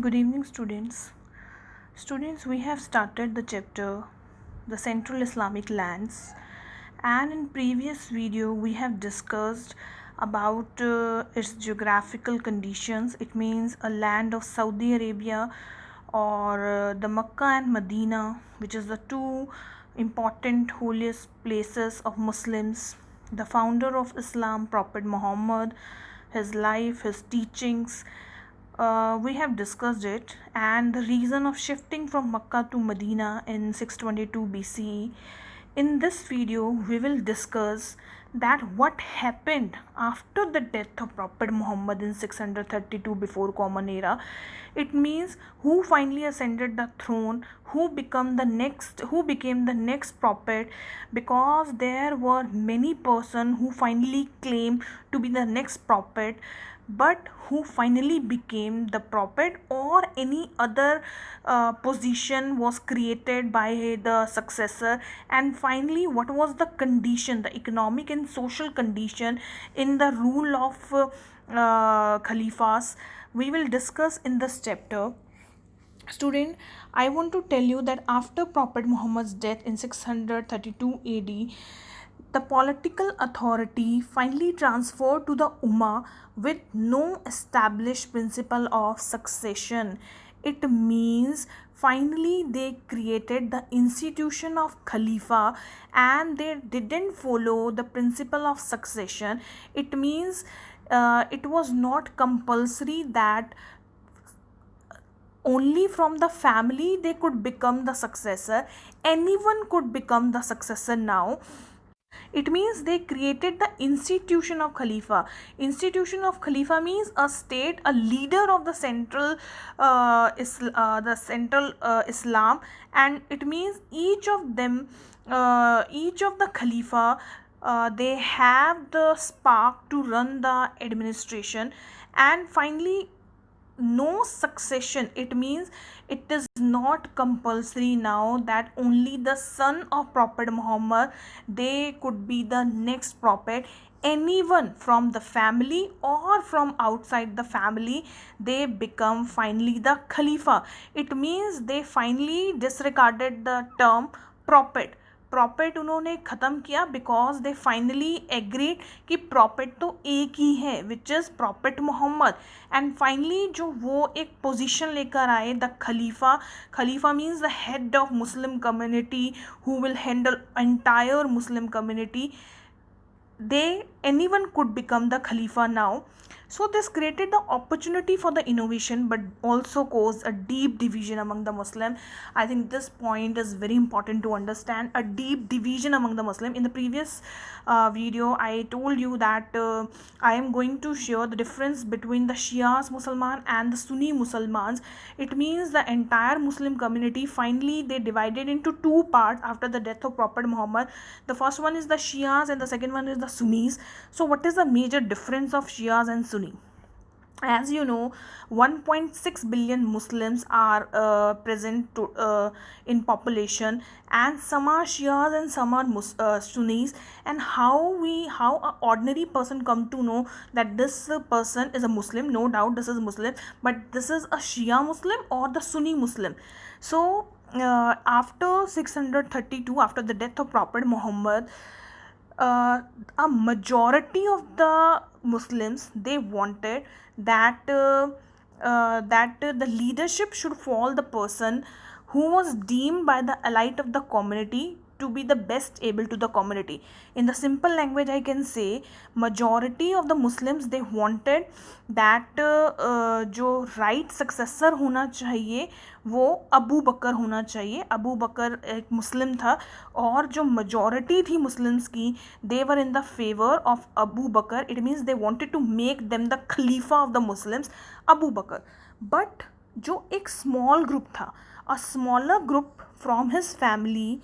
Good evening, students. Students, we have started the chapter The Central Islamic Lands, and in previous video we have discussed about its geographical conditions. It means a land of Saudi Arabia or the Mecca and Medina, which is the two important holiest places of Muslims. The founder of Islam, Prophet Muhammad, his life, his teachings, we have discussed it, and the reason of shifting from Makkah to Medina in 622 BCE. In this video, we will discuss that what happened after the death of Prophet Muhammad in 632 before Common Era. It means who finally ascended the throne, who became the next prophet, because there were many persons who finally claimed to be the next prophet, but who finally became the prophet, or any other position was created by the successor. And finally, what was the condition, the economic and social condition in the rule of Khalifas, we will discuss in this chapter. Student, I want to tell you that after Prophet Muhammad's death in 632 AD, the political authority finally transferred to the Ummah with no established principle of succession. It means finally they created the institution of Khalifa and they didn't follow the principle of succession. It means it was not compulsory that only from the family they could become the successor. Anyone could become the successor now. It means they created the institution of Khalifa. Institution of Khalifa means a state, a leader of the central Islam, and it means each of them, each of the Khalifa, they have the spark to run the administration. And finally, no succession. It means it is not compulsory now that only the son of Prophet Muhammad they could be the next prophet. Anyone from the family or from outside the family, they become finally the Khalifa. It means they finally disregarded the term prophet. प्रॉपेट उन्होंने ख़त्म किया because they finally agreed कि प्रॉपेट तो एक ही है which is prophet Muhammad. And finally जो वो एक पोजीशन लेकर आए, the khalifa. Khalifa means the head of Muslim community who will handle entire Muslim community. Anyone could become the Khalifa now. So this created the opportunity for the innovation, but also caused a deep division among the Muslim. I think this point is very important to understand. A deep division among the Muslim. In the previous video, I told you that I am going to share the difference between the Shias Musliman and the Sunni Muslimans. It means the entire Muslim community finally they divided into two parts after the death of Prophet Muhammad. The first one is the Shias and the second one is the Sunnis. So what is the major difference of Shias and Sunni? As you know, 1.6 billion Muslims are present in population, and some are Shias and some are Sunnis. And how an ordinary person come to know that this person is a Muslim? No doubt this is Muslim, but this is a Shia Muslim or the Sunni Muslim. So after 632, after the death of Prophet Muhammad, a majority of the Muslims they wanted that the leadership should fall the person who was deemed by the elite of the community to be the best able to the community. In the simple language, I can say majority of the Muslims they wanted that जो right successor होना चाहिए वो अबू बकर होना चाहिए. अबू बकर एक मुस्लिम था और जो majority थी मुस्लिम्स की they were in the favor of Abu Bakr. It means they wanted to make them the Khalifa of the Muslims, Abu Bakr. But जो एक small group था, a smaller group from his family,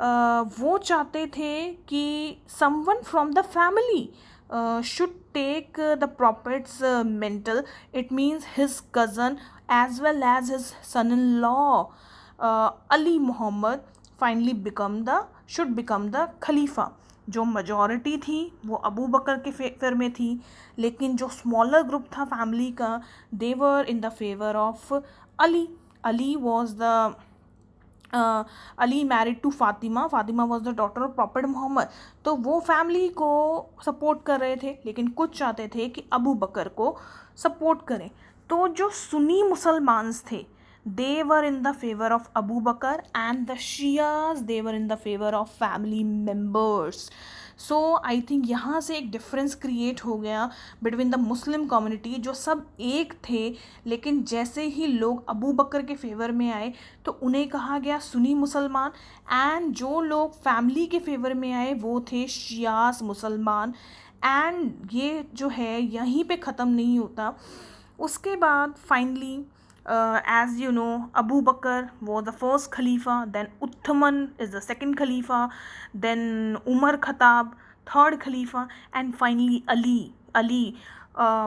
वो चाहते थे कि someone from the family should take the prophet's mantle. It means his cousin as well as his son-in-law Ali Muhammad finally should become the Khalifa. जो majority थी वो अबू बकर के favour में थी, लेकिन जो स्मॉलर ग्रुप था फैमिली का, they were in the favour of Ali. Ali was the Ali married to Fatima. Fatima was the daughter of prophet Muhammad. तो वो फैमिली को सपोर्ट कर रहे थे, लेकिन कुछ चाहते थे कि अबू बकर को सपोर्ट करें. तो जो सुन्नी मुसलमान्स थे, they were in the favor of Abu Bakr, and the Shias, they were in the favor of family members. So I think यहाँ से एक डिफरेंस क्रिएट हो गया बिटवीन द मुस्लिम कम्युनिटी, जो सब एक थे, लेकिन जैसे ही लोग अबू बकर के फेवर में आए तो उन्हें कहा गया सुन्नी मुसलमान, एंड जो लोग फैमिली के फेवर में आए वो थे शियास मुसलमान. एंड ये जो है यहीं पे ख़त्म नहीं होता. उसके बाद finally, as you know, Abu Bakr was the first Khalifa, then Uthman is the second Khalifa, then Umar Khattab, third Khalifa, and finally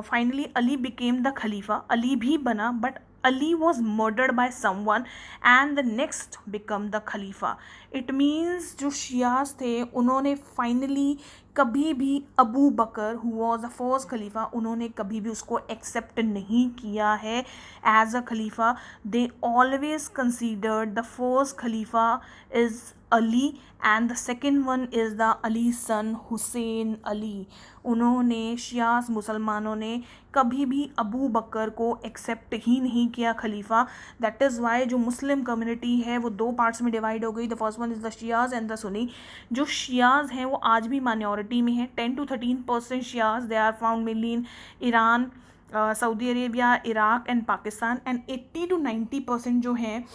finally Ali became the Khalifa. Ali bhi bana, but Ali was murdered by someone and the next become the Khalifa. It means जो शियास थे उन्होंने finally कभी भी Abu Bakr who was the first खलीफा, उन्होंने कभी भी उसको एक्सेप्ट नहीं किया है एज अ खलीफा. They always considered the first खलीफा is Ali and the second one is the Ali son Hussain Ali. उन्होंने शियास मुसलमानों ने कभी भी अबू बकर को एक्सेप्ट ही नहीं किया खलीफा. दैट इज़ वाई जो मुस्लिम कम्युनिटी है वो दो पार्ट्स में डिवाइड हो गई. The first one is the Shias and the Sunni. जो शियाज हैं वो आज भी माइनॉरिटी में है. 10 to 13% Shias, they are found mainly in Iran, Saudi Arabia, Iraq and Pakistan. And 80 to 90% जो हैं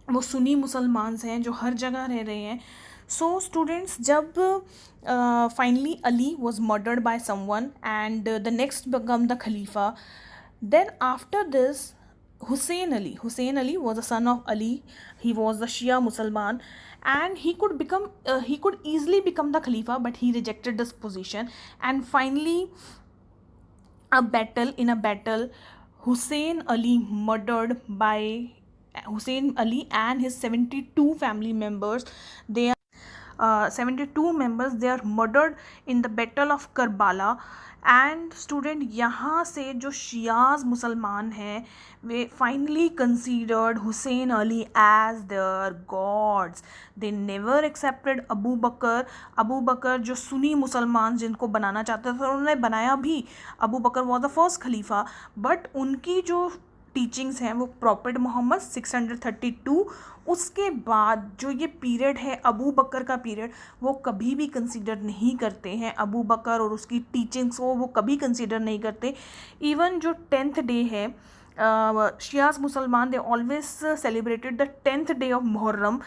वो सुन्नी मुसलमान्स हैं जो हर जगह रह रहे हैं. सो स्टूडेंट्स, जब finally Ali was murdered by someone and the next become the खलीफा, then after this Hussein Ali was the son of Ali. He was the Shia Musalman, and he could easily become the Khalifa, but he rejected this position. And finally, in a battle, Hussein Ali and his 72 family members. 72 members, they are murdered in the battle of Karbala. And student, यहाँ से जो Shias मुसलमान हैं वे finally considered Hussain Ali as their gods. They never accepted Abu Bakr जो Sunni मुसलमान जिनको बनाना चाहते थे उन्होंने बनाया भी. Abu Bakr was the first खलीफा, बट उनकी जो टीचिंग्स हैं वो प्रॉफेट मोहम्मद 632, उसके बाद जो ये पीरियड है अबू बकर का पीरियड, वो कभी भी कंसीडर नहीं करते हैं. अबू बकर और उसकी टीचिंग्स को वो कभी कंसीडर नहीं करते. इवन जो 10th डे है, शियास मुसलमान, they always celebrated the 10th day of Muharram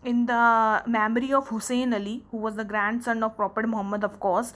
in the memory of Hussain Ali who was the grandson of prophet Muhammad of course,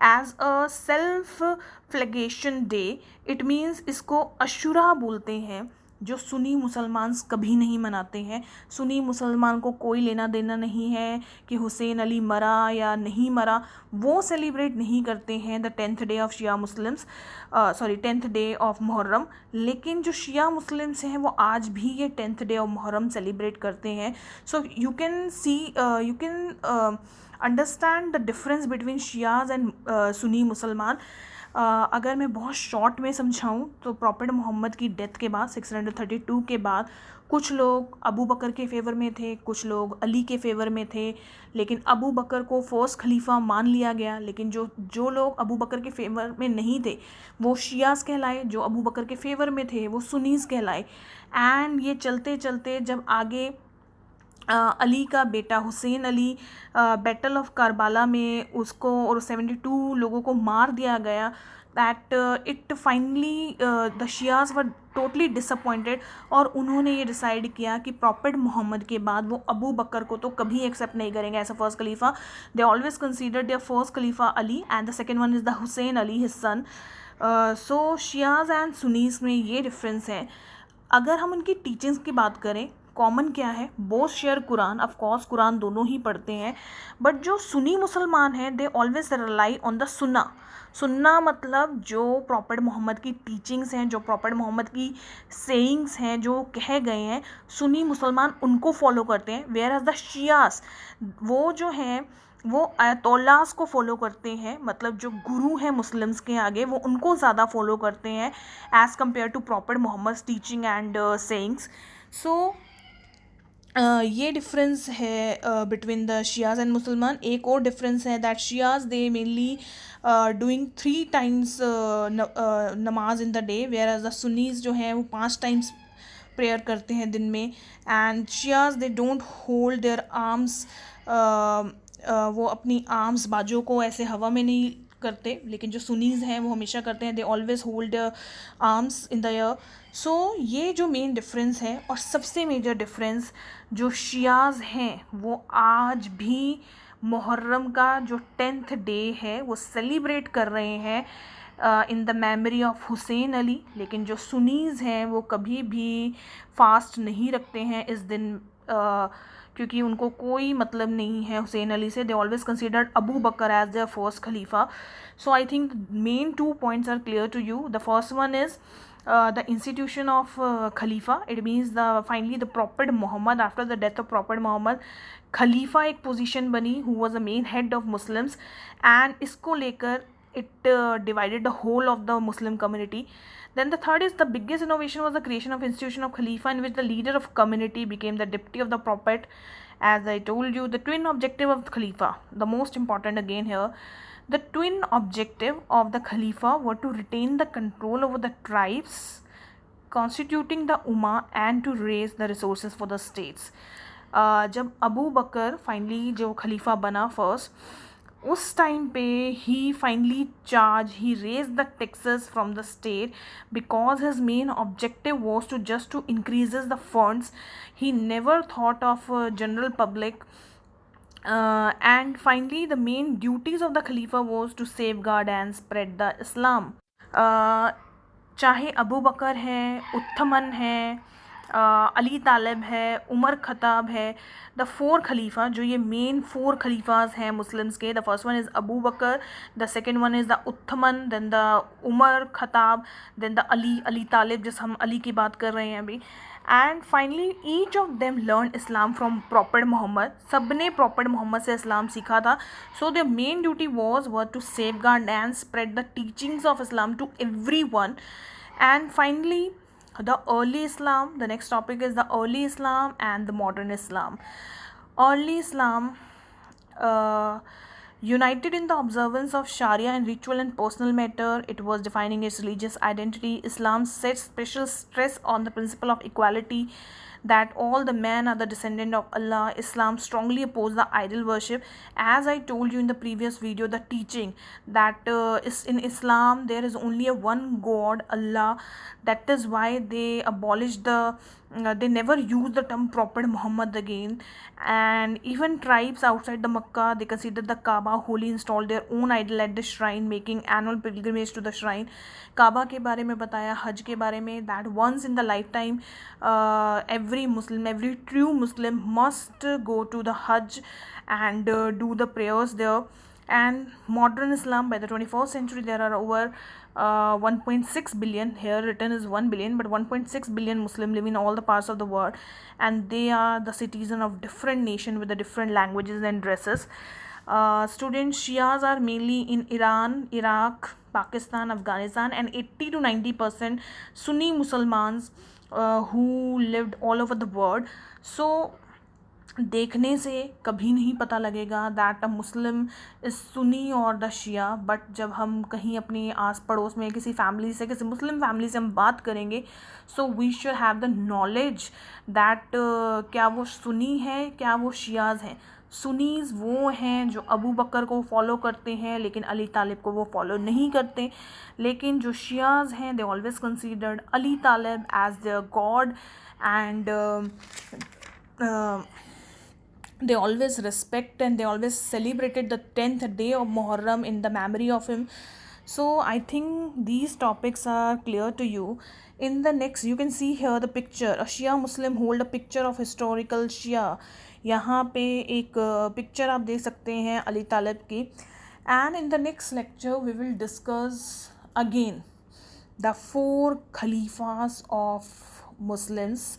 as a self flagellation day. It means इसको Ashura बोलते हैं, जो Sunni मुसलमान कभी नहीं मनाते हैं. सुन्नी मुसलमान को कोई लेना देना नहीं है कि हुसैन अली मरा या नहीं मरा, वो सेलिब्रेट नहीं करते हैं the 10th day of Shia Muslims, 10th day of Muharram. लेकिन जो शिया मुस्लिम्स हैं वो आज भी ये 10th day of Muharram celebrate करते हैं. So you can understand the difference between Shias and Sunni मुसलमान. अगर मैं बहुत शॉर्ट में समझाऊँ तो प्रॉफेट मोहम्मद की डेथ के बाद 632 के बाद कुछ लोग अबू बकर के फेवर में थे, कुछ लोग अली के फेवर में थे. लेकिन अबू बकर को फर्स्ट खलीफा मान लिया गया. लेकिन जो लोग अबू बकर के फेवर में नहीं थे वो शियास कहलाए, जो अबू बकर के फेवर में थे वो सुन्नीस कहलाए. एंड ये चलते चलते जब आगे अली का बेटा हुसैन अली बैटल ऑफ करबाला में उसको और 72 लोगों को मार दिया गया, that it finally the Shias were totally disappointed. और उन्होंने ये डिसाइड किया कि प्रॉफेट मोहम्मद के बाद वो अबू बकर को तो कभी एक्सेप्ट नहीं करेंगे एज अ फर्स्ट खलीफा. They always consider their first खलीफा Ali and the second one is the Hussain Ali his son. So Shias and Sunnis में ये डिफरेंस है. अगर हम उनकी टीचिंग्स की बात करें, कॉमन क्या है, both share Quran, of course Quran दोनों ही पढ़ते हैं. बट जो सुन्नी मुसलमान हैं they always rely on the सुन्ना मतलब जो प्रॉफेट मोहम्मद की टीचिंग्स हैं, जो प्रॉफेट मोहम्मद की सेइंग्स हैं, जो कहे गए हैं, सुन्नी मुसलमान उनको फॉलो करते हैं. वेयर एज द शियास, वो जो हैं वो अयतोल्लास को फॉलो करते हैं, मतलब जो गुरु हैं मुस्लिम्स के आगे वो उनको ज़्यादा फॉलो करते हैं as compare to proper Muhammad teaching and sayings. So ये डिफरेंस है बिटवीन द शियाज एंड मुसलमान. एक और डिफरेंस है that Shias they mainly doing 3 times नमाज in the day, whereas the Sunnis जो हैं वो 5 times प्रेयर करते हैं दिन में. And Shias they don't hold their arms, वो अपनी आर्म्स बाजू को ऐसे हवा में नहीं करते, लेकिन जो सुनीज हैं वो हमेशा करते हैं, they always hold arms in the air. So ये जो मेन डिफरेंस है, और सबसे मेजर डिफरेंस जो शियाज हैं वो आज भी मुहर्रम का जो 10th डे है वो सेलिब्रेट कर रहे हैं इन the memory of Hussain Ali. लेकिन जो सुनीज़ हैं वो कभी भी फास्ट नहीं रखते हैं इस दिन, क्योंकि उनको कोई मतलब नहीं है हुसैन अली से. They always considered Abu Bakr as their first खलीफा. So I think main 2 points are clear to you. The first one is the institution of Khalifa. It means finally the Prophet Muhammad, after the death of Prophet Muhammad, Khalifa एक position बनी who was the main head of Muslims, and इसको लेकर it divided the whole of the Muslim community. Then the third is the biggest innovation was the creation of institution of Khalifa, in which the leader of community became the deputy of the Prophet. As I told you, the twin objective of the Khalifa, the most important again here, the twin objective of the Khalifa were to retain the control over the tribes constituting the Ummah and to raise the resources for the states. जब अबू बकर finally जो खलीफा बना first, उस time पे ही finally he raised the taxes from the state because his main objective was to just to increases the funds. He never thought of general public. And finally, the main duties of the Khalifa was to safeguard and spread the Islam. चाहे अबू बकर है, उत्थमन है, अली तालिब है, उमर खताब है, the 4 खलीफा, जो ये main 4 खलीफाज हैं Muslims के. The first one is Abu Bakr, the second one is the Uthman, then the Umar Khattab, then the Ali Talib, जिस हम अली की बात कर रहे हैं अभी. And finally each of them learn Islam from prophet Muhammad. सब ने प्रॉफेट मोहम्मद से इस्लाम सीखा था. So their main duty was to safeguard and spread the teachings of Islam to everyone. And finally the early Islam, the next topic is the early Islam and the modern Islam. Early Islam united in the observance of Sharia and ritual and personal matter. It was defining its religious identity. Islam sets special stress on the principle of equality, that all the men are the descendant of Allah. Islam strongly opposed the idol worship. As I told you in the previous video, the teaching that is in Islam there is only a one God, Allah. That is why they abolished they never used the term Prophet Muhammad again. And even tribes outside the Makkah, they considered the Kaaba holy, installed their own idol at the shrine, making annual pilgrimage to the shrine. काबा के बारे में बताया, हज के बारे में, that once in the lifetime every Muslim, every true Muslim must go to the Hajj and do the prayers there. And modern Islam, by the 21st century there are over 1.6 billion, here written is 1 billion, but 1.6 billion Muslim live in all the parts of the world, and they are the citizen of different nation with the different languages and dresses. Students, Shias are mainly in Iran, Iraq, Pakistan, Afghanistan, and 80 to 90% Sunni Muslims who lived all over the world. So देखने से कभी नहीं पता लगेगा that a Muslim is Sunni और the Shia, but जब हम कहीं अपने आस पड़ोस में किसी फैमिली से, किसी मुस्लिम फैमिली से हम बात करेंगे, so we should have the knowledge that क्या वो सुन्नी है, क्या वो शियाज हैं. सुन्नीज़ वो हैं जो अबू बकर को फॉलो करते हैं, लेकिन अली तालिब को वो फॉलो नहीं करते. लेकिन जो शियाज हैं, they always considered Ali Talib as their god, and they always respect and they always celebrated the 10th day of Muharram in the memory of him. So I think these topics are clear to you. In the next, you can see here the picture. A Shia Muslim hold a picture of historical Shia. यहाँ पे एक picture आप देख सकते हैं अली तालिब की. And in the next lecture we will discuss again the 4 Khalifas of Muslims.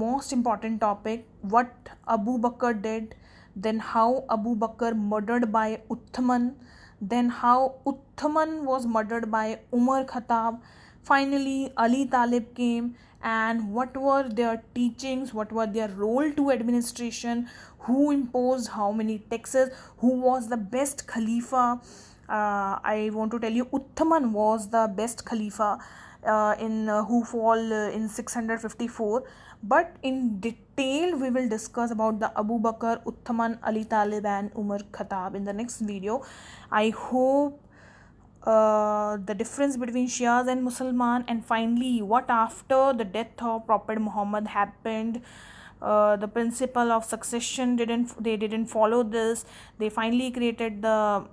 Most important topic, what Abu Bakr did, then how Abu Bakr murdered by Uthman, then how Uthman was murdered by Umar Khattab. Finally, Ali Talib came, and what were their teachings, what were their role to administration, who imposed how many taxes, who was the best Khalifa. I want to tell you, Uthman was the best Khalifa in who fall in 654. But in detail, we will discuss about the Abu Bakr, Uthman, Ali Talib, and Umar Khattab in the next video. I hope the difference between Shias and Musalman, and finally what after the death of Prophet Muhammad happened. The principle of succession didn't follow this. They finally created the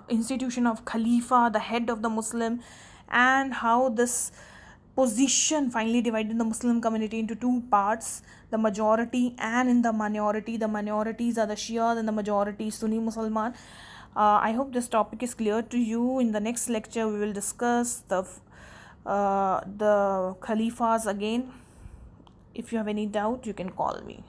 institution of Khalifa, the head of the Muslim, and how this position finally divided the Muslim community into two parts, the majority and in the minority. The minorities are the Shias and the majority is Sunni Musliman. I hope this topic is clear to you. In the next lecture, we will discuss the Khalifas again. If you have any doubt, you can call me.